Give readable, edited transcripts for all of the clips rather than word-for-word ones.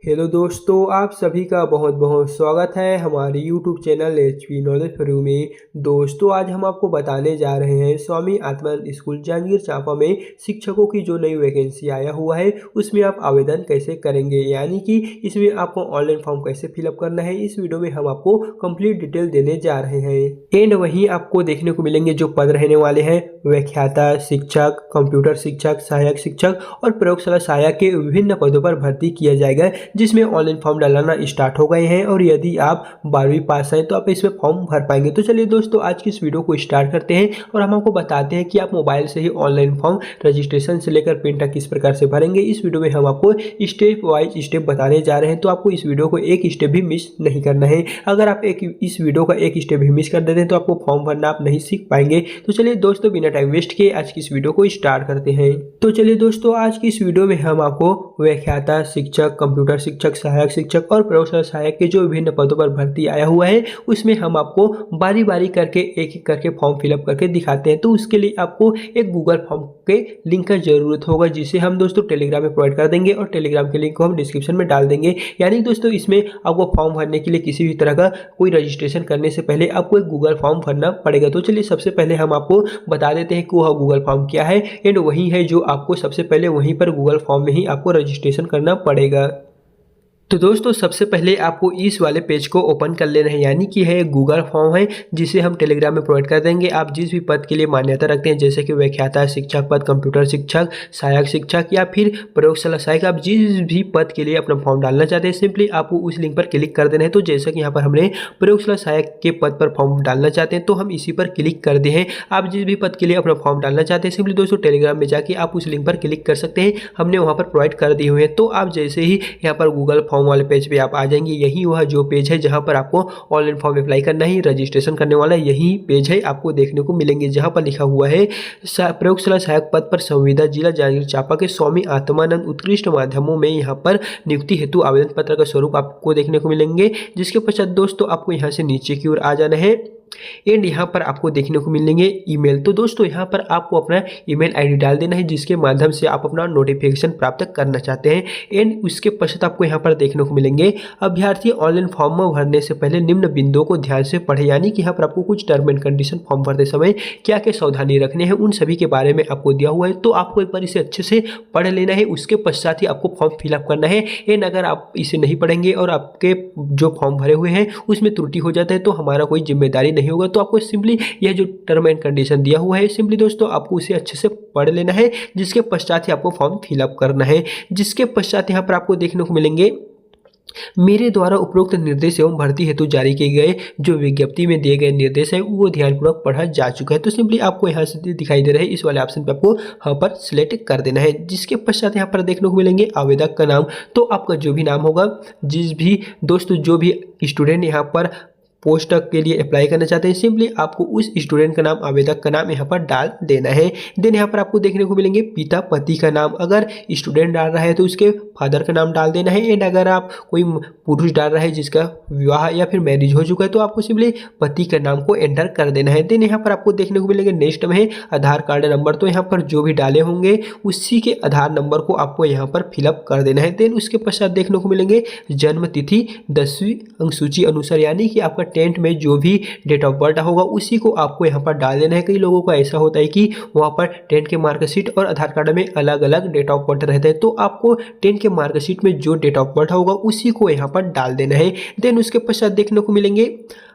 Hello दोस्तों, आप सभी का बहुत बहुत स्वागत है हमारे YouTube channel HP knowledge for में। दोस्तों, आज हम आपको बताने जा रहे हैं स्वामी आत्मानंद स्कूल जांजगीर चांपा में शिक्षकों की जो नई वैकेंसी आया हुआ है उसमें आप आवेदन कैसे करेंगे, यानी कि इसमें आपको ऑनलाइन फॉर्म कैसे फिलअप करना है। इस वीडियो में हम आपको कंप्लीट डिटेल देने जा रहे हैं। एंड वहीं आपको देखने को मिलेंगे जो पद रहने वाले हैं व्याख्याता शिक्षक, कंप्यूटर शिक्षक, सहायक शिक्षक और प्रयोगशाला सहायक के विभिन्न पदों पर भर्ती किया जाएगा, जिसमें ऑनलाइन फॉर्म डालना स्टार्ट हो गए हैं। और यदि आप 12वीं पास हैं तो आप इसमें फॉर्म भर पाएंगे। तो चलिए दोस्तों, आज की इस वीडियो को स्टार्ट करते हैं और हम आपको बताते हैं कि आप मोबाइल से ही ऑनलाइन फॉर्म रजिस्ट्रेशन से लेकर प्रिंट तक किस प्रकार से भरेंगे। इस वीडियो में हम आपको स्टेप वाइज स्टेप बताने जा रहे हैं, तो आपको इस वीडियो को एक स्टेप भी मिस नहीं करना है। अगर आप इस वीडियो का एक स्टेप भी मिस कर देते हैं तो आपको फॉर्म भरना आप नहीं सीख पाएंगे। तो चलिए दोस्तों, बिना टाइम वेस्ट किए आज की इस वीडियो को स्टार्ट करते हैं। तो चलिए दोस्तों, आज की इस वीडियो में हम आपको व्याख्याता शिक्षक, कंप्यूटर शिक्षक, सहायक शिक्षक और प्रयोगशाला सहायक के जो विभिन्न पदों पर भर्ती आया हुआ है उसमें हम आपको बारी बारी करके एक एक करके फॉर्म फिलअप करके दिखाते हैं। तो उसके लिए आपको एक गूगल फॉर्म के लिंक का जरूरत होगा, जिसे हम दोस्तों टेलीग्राम में प्रोवाइड कर देंगे और टेलीग्राम के लिंक को हम डिस्क्रिप्शन में डाल देंगे। यानी दोस्तों, इसमें आपको फॉर्म भरने के लिए किसी भी तरह का कोई रजिस्ट्रेशन करने से पहले आपको एक गूगल फॉर्म भरना पड़ेगा। तो चलिए सबसे पहले हम आपको बता देते हैं कि वह गूगल फॉर्म क्या है। एंड वही है जो आपको सबसे पहले वहीं पर गूगल फॉर्म में ही आपको रजिस्ट्रेशन करना पड़ेगा। तो दोस्तों, सबसे पहले आपको इस वाले पेज को ओपन कर लेना है, यानी कि है गूगल फॉर्म है जिसे हम टेलीग्राम में प्रोवाइड कर देंगे। आप जिस भी पद के लिए मान्यता रखते हैं, जैसे कि व्याख्याता शिक्षक पद, कंप्यूटर शिक्षक, सहायक शिक्षक या फिर प्रयोगशाला सहायक, आप जिस भी पद के लिए अपना फॉर्म डालना चाहते हैं सिंपली आपको उस लिंक पर क्लिक कर देना है। तो जैसा कि यहाँ पर हमने प्रयोगशाला सहायक के पद पर फॉर्म डालना चाहते हैं तो हम इसी पर क्लिक कर दे हैं। आप जिस भी पद के लिए अपना फॉर्म डालना चाहते हैं सिंपली दोस्तों टेलीग्राम में जाके आप उस लिंक पर क्लिक कर सकते हैं। हमने वहाँ पर प्रोवाइड कर दिए हुए हैं। तो आप जैसे ही यहाँ पर गूगल फॉर्म वाले पेज पे आप आ जाएंगे, यही वह जो पेज है जहां पर आपको ऑनलाइन फॉर्म अप्लाई करना है, रजिस्ट्रेशन करने वाला यही पेज है आपको देखने को मिलेंगे, जहां पर लिखा हुआ है प्रयोगशाला सहायक पद पर संविदा जिला जांजगीर चांपा के स्वामी आत्मानंद उत्कृष्ट माध्यमों में यहाँ पर नियुक्ति हेतु आवेदन पत्र का स्वरूप आपको देखने को मिलेंगे। जिसके पश्चात दोस्तों आपको यहाँ से नीचे की ओर आ जाना है एंड यहाँ पर आपको देखने को मिलेंगे ईमेल। तो दोस्तों यहाँ पर आपको अपना ईमेल आईडी डाल देना है, जिसके माध्यम से आप अपना नोटिफिकेशन प्राप्त करना चाहते हैं। एंड उसके पश्चात आपको यहाँ पर देखने को मिलेंगे अभ्यर्थी ऑनलाइन फॉर्म भरने से पहले निम्न बिंदुओं को ध्यान से पढ़े, यानी कि यहाँ पर आपको कुछ टर्म एंड कंडीशन फॉर्म भरते समय क्या क्या सावधानी रखने हैं उन सभी के बारे में आपको दिया हुआ है। तो आपको एक बार इसे अच्छे से पढ़ लेना है, उसके पश्चात ही आपको फॉर्म फिलअप करना है। एंड अगर आप इसे नहीं पढ़ेंगे और आपके जो फॉर्म भरे हुए हैं उसमें त्रुटि हो जाता है तो हमारा कोई जिम्मेदारी नहीं होगा। तो आपको सिंपली यह जो टर्म एंड कंडीशन दिया हुआ है सिंपली दोस्तों आपको उसे अच्छे से पढ़ लेना है, जिसके पश्चात ही आपको फॉर्म फिलअप करना है। जिसके पश्चात यहाँ पर आपको देखने को मिलेंगे मेरे द्वारा उपरोक्त निर्देश एवं भर्ती हेतु जारी किए गए जो विज्ञप्ति में दिए गए निर्देश है वो ध्यानपूर्वक पढ़ा जा चुका है। तो सिंपली आपको यहाँ से दिखाई दे रहे हैं इस वाले ऑप्शन पे आपको यहाँ पर सिलेक्ट कर देना है। जिसके पश्चात यहाँ पर देखने को मिलेंगे आवेदक का नाम। तो आपका जो भी नाम होगा, जिस भी दोस्तों जो भी स्टूडेंट यहाँ पर पोस्ट के लिए अप्लाई करना चाहते हैं सिंपली आपको उस स्टूडेंट का नाम, आवेदक का नाम यहाँ पर डाल देना है। देन यहाँ पर आपको देखने को मिलेंगे पिता पति का नाम। अगर स्टूडेंट डाल रहा है तो उसके फादर का नाम डाल देना है। एंड अगर आप कोई पुरुष डाल रहा है जिसका विवाह या फिर मैरिज हो चुका है तो आपको सिंपली पति का नाम को एंटर कर देना है। देन यहाँ पर आपको देखने को मिलेंगे नेक्स्ट में है आधार कार्ड नंबर। तो यहाँ पर जो भी डाले होंगे उसी के आधार नंबर को आपको यहाँ पर फिलअप कर देना है। देन उसके पश्चात देखने को मिलेंगे जन्म तिथि 10वीं अंकसूची अनुसार, यानी कि आपका 10th में जो भी डेट ऑफ बर्थ होगा उसी को आपको यहाँ पर डाल देना है। कई लोगों का ऐसा होता है कि वहाँ पर 10th के मार्कशीट और आधार कार्ड में अलग अलग डेट ऑफ बर्थ रहता है, तो आपको 10th के मार्कशीट में जो डेट ऑफ बर्थ होगा उसी को यहाँ पर डाल देना है। देन उसके पश्चात देखने को मिलेंगे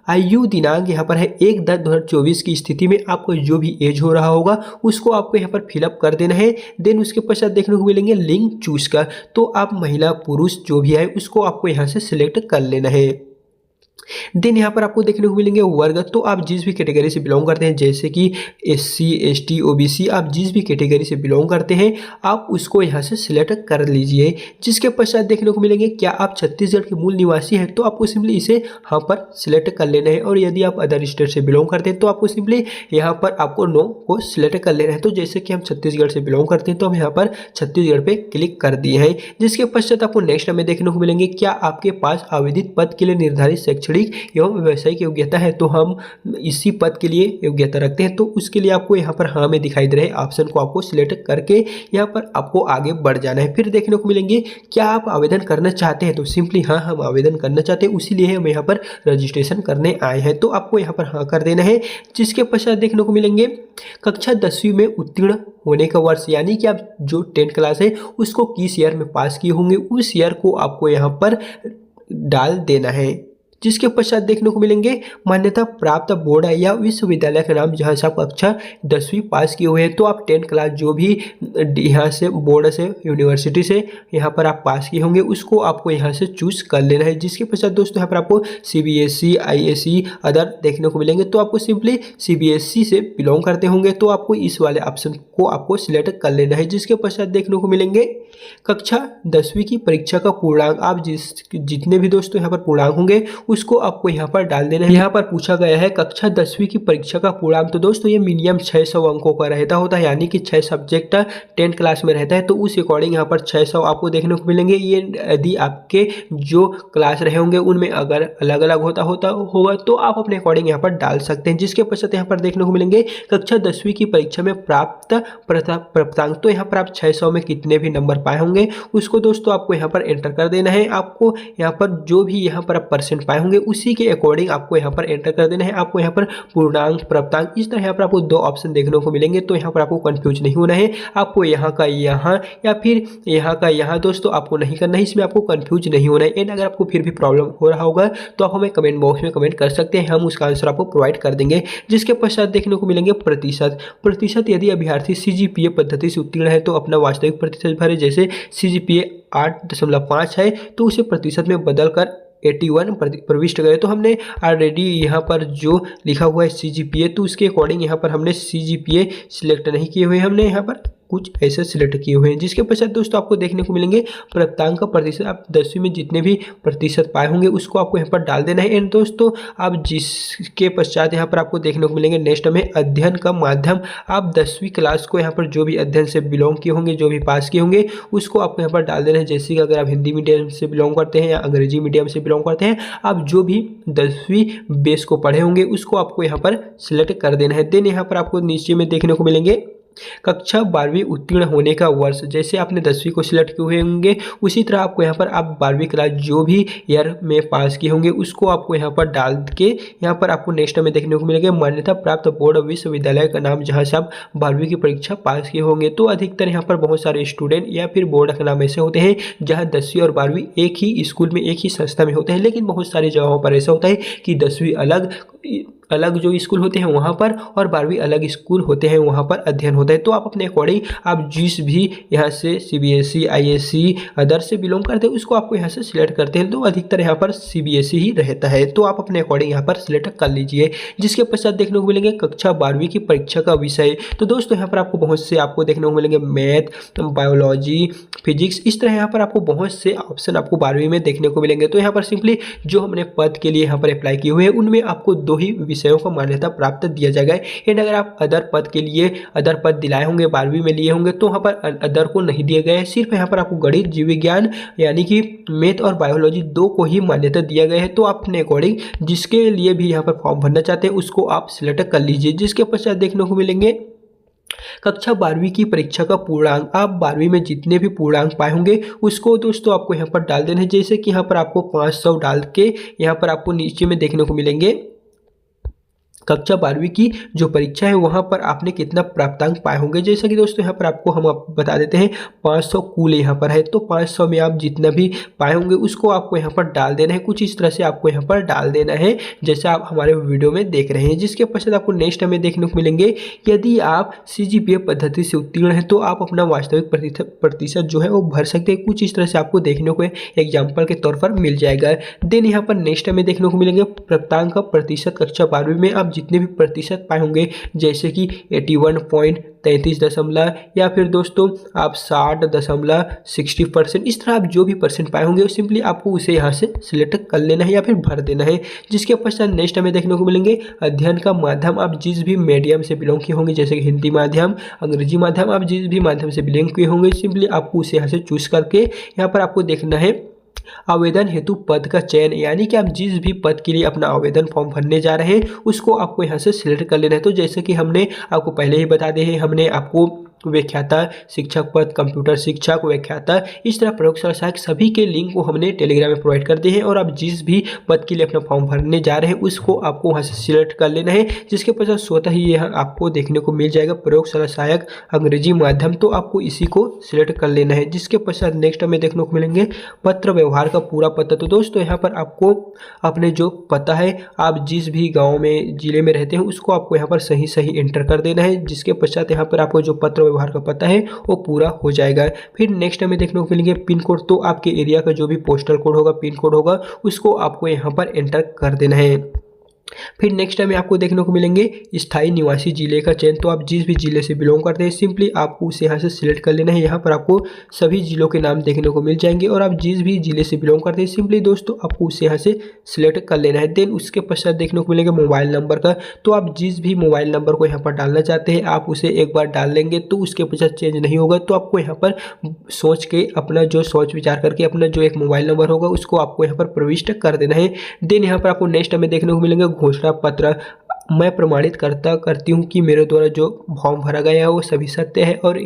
आयु दिनांक। यहाँ पर है 1/10/2024 की स्थिति में आपको जो भी एज हो रहा होगा उसको आपको यहाँ पर फिलअप कर देना है। देन उसके पश्चात देखने को मिलेंगे लिंग चूज का। तो आप महिला पुरुष जो भी है उसको आपको यहाँ से सिलेक्ट कर लेना है। देन यहाँ पर आपको देखने को मिलेंगे वर्ग। तो आप जिस भी कैटेगरी से बिलोंग करते हैं, जैसे कि SC ST OBC, आप जिस भी कैटेगरी से बिलोंग करते हैं आप उसको यहाँ से सिलेक्ट कर लीजिए। जिसके पश्चात देखने को मिलेंगे क्या आप छत्तीसगढ़ के मूल निवासी हैं, तो आपको सिंपली इसे यहाँ पर सिलेक्ट कर लेना है। और यदि आप अदर स्टेट से बिलोंग करते हैं तो आपको सिंपली यहाँ पर आपको नो को सिलेक्ट कर लेना है। तो जैसे कि हम छत्तीसगढ़ से बिलोंग करते हैं तो हम यहाँ पर छत्तीसगढ़ पे क्लिक कर दिए हैं। जिसके पश्चात आपको नेक्स्ट में देखने को मिलेंगे क्या आपके पास आवेदित पद के लिए निर्धारित शैक्षणिक शैक्षणिक एवं व्यावसायिक योग्यता है तो हम इसी पद के लिए योग्यता रखते हैं, तो उसके लिए आपको यहाँ पर हाँ में दिखाई दे रहे ऑप्शन को आपको सिलेक्ट करके यहाँ पर आपको आगे बढ़ जाना है। फिर देखने को मिलेंगे क्या आप आवेदन करना चाहते हैं, तो सिंपली हाँ हम आवेदन करना चाहते हैं, उसी लिए हम यहाँ पर रजिस्ट्रेशन करने आए हैं, तो आपको यहाँ पर हाँ कर देना है। जिसके पश्चात देखने को मिलेंगे कक्षा 10वीं में उत्तीर्ण होने का वर्ष, यानी कि आप जो 10th क्लास है उसको किस ईयर में पास किए होंगे उस ईयर को आपको यहाँ पर डाल देना है। जिसके पश्चात देखने को मिलेंगे मान्यता प्राप्त बोर्ड है या विश्वविद्यालय का नाम जहाँ से आप कक्षा 10वीं पास किए हुए हैं, तो आप 10th क्लास जो भी यहाँ से बोर्ड से यूनिवर्सिटी से यहाँ पर आप पास किए होंगे उसको आपको यहाँ से चूज़ कर लेना है। जिसके पश्चात दोस्तों यहाँ पर आपको CBSE ISE अदर देखने को मिलेंगे, तो आपको सिंपली CBSE से बिलोंग करते होंगे तो आपको इस वाले ऑप्शन को आपको सिलेक्ट कर लेना है। जिसके पश्चात देखने को मिलेंगे कक्षा 10वीं की परीक्षा का पूर्णांक, आप जितने भी दोस्तों यहाँ पर पूर्णांक होंगे उसको आपको यहाँ पर डाल देना है। यहाँ पर पूछा गया है कक्षा 10वीं की परीक्षा का पूर्णांक, तो दोस्तों ये मिनिमम 600 अंकों का रहता होता है, यानी कि 6 सब्जेक्ट 10th क्लास में रहता है, तो उस अकॉर्डिंग यहाँ पर 600 आपको देखने को मिलेंगे। ये यदि आपके जो क्लास रहे होंगे उनमें अगर अलग अलग होगा तो आप अपने अकॉर्डिंग यहाँ पर डाल सकते हैं। जिसके पश्चात यहाँ पर देखने को मिलेंगे कक्षा 10वीं की परीक्षा में प्राप्त प्राप्तांक, तो यहाँ पर आप 600 में कितने भी नंबर पाए होंगे उसको दोस्तों आपको यहाँ पर एंटर कर देना है। आपको यहाँ पर जो भी यहाँ पर आप परसेंट पाए होंगे उसी के अकॉर्डिंग आपको यहाँ पर एंटर कर देना है। आपको यहाँ पर पूर्णांक प्राप्तांक इस तरह यहाँ पर आपको 2 ऑप्शन देखने को मिलेंगे, तो यहाँ पर आपको कंफ्यूज नहीं होना है। आपको यहाँ का यहाँ या फिर यहाँ का यहाँ दोस्तों आपको नहीं करना है, इसमें आपको कंफ्यूज नहीं होना है। एंड अगर आपको फिर भी प्रॉब्लम हो रहा होगा तो आप हमें कमेंट बॉक्स में कमेंट कर सकते हैं, हम उसका आंसर आपको प्रोवाइड कर देंगे। जिसके पश्चात देखने को मिलेंगे प्रतिशत यदि अभ्यर्थी CGPA पद्धति से उत्तीर्ण है तो अपना वास्तविक प्रतिशत भरे, जैसे CGPA 8.5 है तो उसे प्रतिशत में बदल कर 81 प्रविष्ट करें। तो हमने ऑलरेडी यहाँ पर जो लिखा हुआ है CGPA, तो उसके अकॉर्डिंग यहाँ पर हमने CGPA सिलेक्ट नहीं किए हुए, हमने यहाँ पर कुछ ऐसे सिलेक्ट किए हुए हैं। जिसके पश्चात दोस्तों आपको देखने को मिलेंगे प्राप्तांक का प्रतिशत, आप 10वीं में जितने भी प्रतिशत पाए होंगे उसको आपको यहाँ पर डाल देना है। एंड दोस्तों आप जिसके पश्चात यहाँ पर आपको देखने को मिलेंगे नेक्स्ट में अध्ययन का माध्यम, आप 10वीं क्लास को यहाँ पर जो भी अध्ययन से बिलोंग किए होंगे, जो भी पास किए होंगे उसको आपको यहाँ पर डाल देना है। जैसे कि अगर आप हिंदी मीडियम से बिलोंग करते हैं या अंग्रेजी मीडियम से बिलोंग करते हैं, आप जो भी 10वीं बेस को पढ़े होंगे उसको आपको यहाँ पर सिलेक्ट कर देना है। देन यहाँ पर आपको नीचे में देखने को मिलेंगे कक्षा 12वीं उत्तीर्ण होने का वर्ष, जैसे आपने 10वीं को सिलेक्ट किए हुए होंगे उसी तरह आपको यहाँ पर आप 12वीं क्लास जो भी ईयर में पास किए होंगे उसको आपको यहाँ पर डाल के यहाँ पर आपको नेक्स्ट में देखने को मिलेगा मान्यता प्राप्त बोर्ड विश्वविद्यालय का नाम जहाँ से आप 12वीं की परीक्षा पास किए होंगे। तो अधिकतर यहाँ पर बहुत सारे स्टूडेंट या फिर बोर्ड का नाम ऐसे होते हैं जहाँ 10वीं और 12वीं एक ही स्कूल में एक ही संस्था में होते हैं, लेकिन बहुत सारी जगहों पर ऐसा होता है कि 10वीं अलग जो स्कूल होते हैं वहाँ पर और 12वीं अलग स्कूल होते हैं वहाँ पर अध्ययन होता है। तो आप अपने अकॉर्डिंग आप जिस भी यहाँ से CBSE ISE अदर से बिलोंग करते हैं उसको आपको यहाँ से सिलेक्ट करते हैं, तो अधिकतर यहाँ पर CBSE ही रहता है, तो आप अपने अकॉर्डिंग यहाँ पर सिलेक्ट कर लीजिए। जिसके पश्चात देखने को मिलेंगे कक्षा 12वीं की परीक्षा का विषय, तो दोस्तों यहाँ पर आपको बहुत से आपको देखने को मिलेंगे मैथ, बायोलॉजी, फिजिक्स, इस तरह यहाँ पर आपको बहुत से ऑप्शन आपको 12वीं में देखने को मिलेंगे। तो यहाँ पर सिंपली जो हमने पद के लिए यहाँ पर अप्लाई किए हुए हैं उनमें आपको 2 ही विषयों को मान्यता प्राप्त दिया जाएगा। एंड अगर आप अदर पद के लिए अदर पद दिलाए होंगे 12वीं में लिए होंगे तो वहाँ पर अदर को नहीं दिए गए हैं, सिर्फ यहाँ पर आपको गणित, जीव विज्ञान यानी कि मैथ और बायोलॉजी 2 को ही मान्यता दिया गया है। तो आप अपने अकॉर्डिंग जिसके लिए भी यहाँ पर फॉर्म भरना चाहते हैं उसको आप सिलेक्ट कर लीजिए। जिसके पश्चात देखने को मिलेंगे कक्षा 12वीं की परीक्षा का पूर्णांक, आप 12वीं में जितने भी पूर्णांक पाए होंगे उसको दोस्तों आपको यहाँ पर डाल देना है। जैसे कि यहाँ पर आपको 500 डाल के यहाँ पर आपको नीचे में देखने को मिलेंगे कक्षा 12वीं की जो परीक्षा है वहाँ पर आपने कितना प्राप्तांक पाए होंगे। जैसा कि दोस्तों यहाँ पर आपको हम बता देते हैं 500 कुल यहाँ पर है, तो 500 में आप जितना भी पाए होंगे उसको आपको यहाँ पर डाल देना है। कुछ इस तरह से आपको यहाँ पर डाल देना है जैसा आप हमारे वीडियो में देख रहे हैं। जिसके पश्चात आपको नेक्स्ट हमें देखने को मिलेंगे यदि आप CGPA पद्धति से उत्तीर्ण हैं तो आप अपना वास्तविक प्रतिशत जो है वो भर सकते हैं। कुछ इस तरह से आपको देखने को एग्जाम्पल के तौर पर मिल जाएगा। देन यहाँ पर नेक्स्ट हमें देखने को मिलेंगे प्राप्तांक का प्रतिशत कक्षा 12वीं में आप जितने भी प्रतिशत पाए होंगे, जैसे कि 81.33 या फिर दोस्तों आप 60.60%, इस तरह आप जो भी परसेंट पाए होंगे सिंपली आपको उसे यहाँ से सिलेक्ट कर लेना है या फिर भर देना है। जिसके पश्चात नेक्स्ट हमें देखने को मिलेंगे अध्ययन का माध्यम, आप जिस भी मीडियम से बिलोंग किए होंगे, जैसे कि हिंदी माध्यम, अंग्रेजी माध्यम, आप जिस भी माध्यम से बिलोंग किए होंगे सिंपली आपको उसे यहाँ से चूज करके यहाँ पर आपको देखना है आवेदन हेतु पद का चयन, यानी कि आप जिस भी पद के लिए अपना आवेदन फॉर्म भरने जा रहे हैं उसको आपको यहाँ से सिलेक्ट कर लेना है। तो जैसे कि हमने आपको पहले ही बता दिए हैं, हमने आपको व्याख्याता शिक्षक पद, कंप्यूटर शिक्षक, व्याख्याता, इस तरह प्रयोगशाला सहायक सभी के लिंक को हमने टेलीग्राम में प्रोवाइड कर दिए हैं। और आप जिस भी पद के लिए अपना फॉर्म भरने जा रहे हैं उसको आपको वहाँ से सिलेक्ट कर लेना है, जिसके पश्चात स्वतः ही यहाँ आपको देखने को मिल जाएगा प्रयोगशाला सहायक अंग्रेजी माध्यम। तो आपको इसी को सिलेक्ट कर लेना है, जिसके पश्चात नेक्स्ट हमें देखने को मिलेंगे पत्र व्यवहार का पूरा पता। तो दोस्तों यहाँ पर आपको अपने जो पता है, आप जिस भी गाँव में जिले में रहते हैं उसको आपको यहाँ पर सही सही एंटर कर देना है, जिसके पश्चात यहाँ पर आपको जो पत्र व्यवहार का पता है वो पूरा हो जाएगा। फिर नेक्स्ट हमें देखने को मिलेंगे पिन कोड। तो आपके एरिया का जो भी पोस्टल कोड होगा, पिन कोड होगा, उसको आपको यहाँ पर एंटर कर देना है। फिर नेक्स्ट टाइम आपको देखने को मिलेंगे स्थायी निवासी जिले का चयन। तो आप जिस भी जिले से बिलोंग करते हैं सिंपली आपको उसे यहाँ से सिलेक्ट कर लेना है। यहाँ पर आपको सभी जिलों के नाम देखने को मिल जाएंगे और आप जिस भी जिले से बिलोंग करते हैं सिंपली दोस्तों आपको उसे यहाँ से सिलेक्ट कर लेना है। देन उसके पश्चात देखने को मिलेंगे मोबाइल नंबर का। तो आप जिस भी मोबाइल नंबर को यहाँ पर डालना चाहते हैं आप उसे एक बार डाल लेंगे तो उसके पश्चात चेंज नहीं होगा। तो आपको यहाँ पर सोच के अपना जो सोच विचार करके अपना जो एक मोबाइल नंबर होगा उसको आपको यहाँ पर प्रविष्ट कर देना है। देन यहाँ पर आपको नेक्स्ट हमें देखने को मिलेंगे घोषणा पत्र। मैं प्रमाणित करती हूँ कि मेरे द्वारा जो फॉर्म भरा गया है वो सभी सत्य है और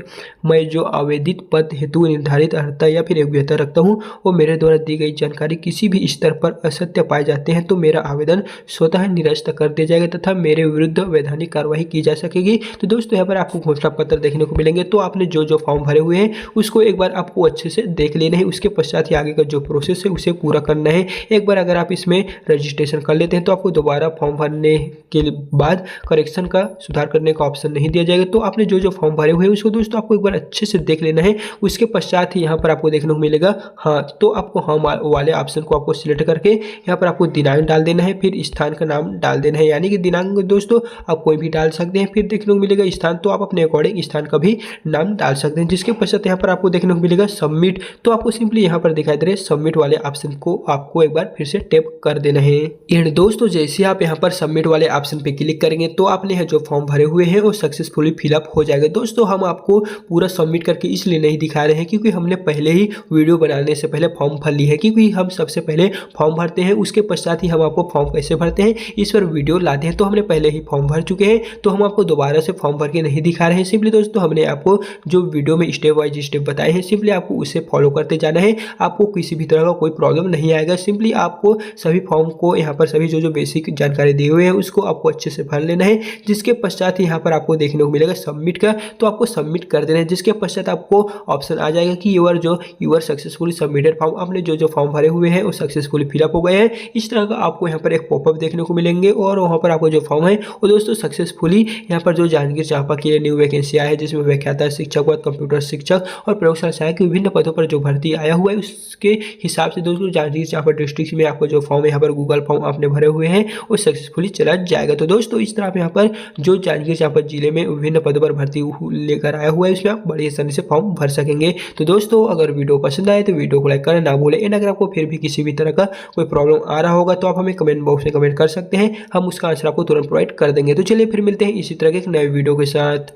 मैं जो आवेदित पद हेतु निर्धारित अर्हता या फिर योग्यता रखता हूँ वो मेरे द्वारा दी गई जानकारी किसी भी स्तर पर असत्य पाए जाते हैं तो मेरा आवेदन स्वतः निरस्त कर दिया जाएगा तथा मेरे विरुद्ध वैधानिक कार्रवाई की जा सकेगी। तो दोस्तों यहाँ पर आपको घोषणा पत्र देखने को मिलेंगे। तो आपने जो जो फॉर्म भरे हुए हैं उसको एक बार आपको अच्छे से देख लेना है, उसके पश्चात ही आगे का जो प्रोसेस है उसे पूरा करना है। एक बार अगर आप इसमें रजिस्ट्रेशन कर लेते हैं तो आपको दोबारा फॉर्म भरने के बाद करेक्शन का सुधार करने का ऑप्शन नहीं दिया जाएगा। तो आपने जो जो फॉर्म भरे हुए हैं उसको दोस्तों आपको एक बार अच्छे से देख लेना है। उसके पश्चात ही यहाँ पर आपको देखने को मिलेगा हाँ, तो आपको हाँ वाले ऑप्शन को आपको सिलेक्ट करके यहाँ पर आपको दिनांक डाल देना है, फिर स्थान का नाम डाल देना है, यानी कि दिनांक दोस्तों आप कोई भी डाल सकते हैं। फिर देखने को मिलेगा स्थान, तो आप अपने अकॉर्डिंग स्थान का भी नाम डाल सकते हैं। जिसके पश्चात यहाँ पर आपको देखने को मिलेगा सबमिट। तो आपको सिंपली यहाँ पर दिखाई दे रहे सबमिट वाले ऑप्शन को आपको एक बार फिर से टैप कर देना है। एंड दोस्तों जैसे आप यहाँ पर सबमिट वाले ऑप्शन पे क्लिक करेंगे तो आपने जो फॉर्म भरे हुए हैं वो सक्सेसफुली फिलअप हो जाएगा। दोस्तों हम आपको पूरा सबमिट करके इसलिए नहीं दिखा रहे हैं क्योंकि हमने पहले ही वीडियो बनाने से पहले फॉर्म भर ली है, क्योंकि हम सबसे पहले फॉर्म भरते हैं उसके पश्चात ही हम आपको फॉर्म कैसे भरते हैं इस पर वीडियो लाते हैं। तो हमने पहले ही फॉर्म भर चुके हैं तो हम आपको दोबारा से फॉर्म भर के नहीं दिखा रहे हैं। सिंपली दोस्तों हमने आपको जो वीडियो में स्टेप वाइज स्टेप बताए हैं सिंपली आपको उसे फॉलो करते जाना है, आपको किसी भी तरह का कोई प्रॉब्लम नहीं आएगा। सिंपली आपको सभी फॉर्म को यहाँ पर सभी जो बेसिक जानकारी दी हुई है उसको आपको अच्छे से भर लेना है। जिसके पश्चात यहाँ पर आपको देखने को मिलेगा सबमिट का, तो आपको सबमिट कर देना है। जिसके पश्चात आपको ऑप्शन आ जाएगा कि यूआर सक्सेसफुली सबमिटेड फॉर्म, आपने जो जो फॉर्म भरे हुए हैं वो सक्सेसफुली फिलअप हो गए हैं। इस तरह का आपको यहाँ पर एक पॉपअप देखने को मिलेंगे और वहाँ पर आपको जो फॉर्म है वो दोस्तों सक्सेसफुली यहाँ पर जो जांजगीर चांपा के लिए न्यू वैकेंसी आया है जिसमें व्याख्याता शिक्षक व कंप्यूटर शिक्षक और प्रयोगशाला सहायक विभिन्न पदों पर जो भर्ती आया हुआ है उसके हिसाब से दोस्तों जांजगीर चांपा डिस्ट्रिक्ट में आपको जो फॉर्म है यहाँ पर गूगल फॉर्म आपने भरे हुए हैं वो सक्सेसफुली चला जाएगा। तो दोस्तों इस तरह आप यहाँ पर जो जांजगीर चांपा जिले में विभिन्न पदों पर भर्ती लेकर आया हुआ है उसमें आप बड़ी आसानी से फॉर्म भर सकेंगे। तो दोस्तों अगर वीडियो पसंद आए तो वीडियो को लाइक करना ना भूलें। एंड अगर आपको फिर भी किसी भी तरह का कोई प्रॉब्लम आ रहा होगा तो आप हमें कमेंट बॉक्स में कमेंट कर सकते हैं, हम उसका आंसर आपको तुरंत प्रोवाइड कर देंगे। तो चलिए फिर मिलते हैं इसी तरह के एक नए वीडियो के साथ।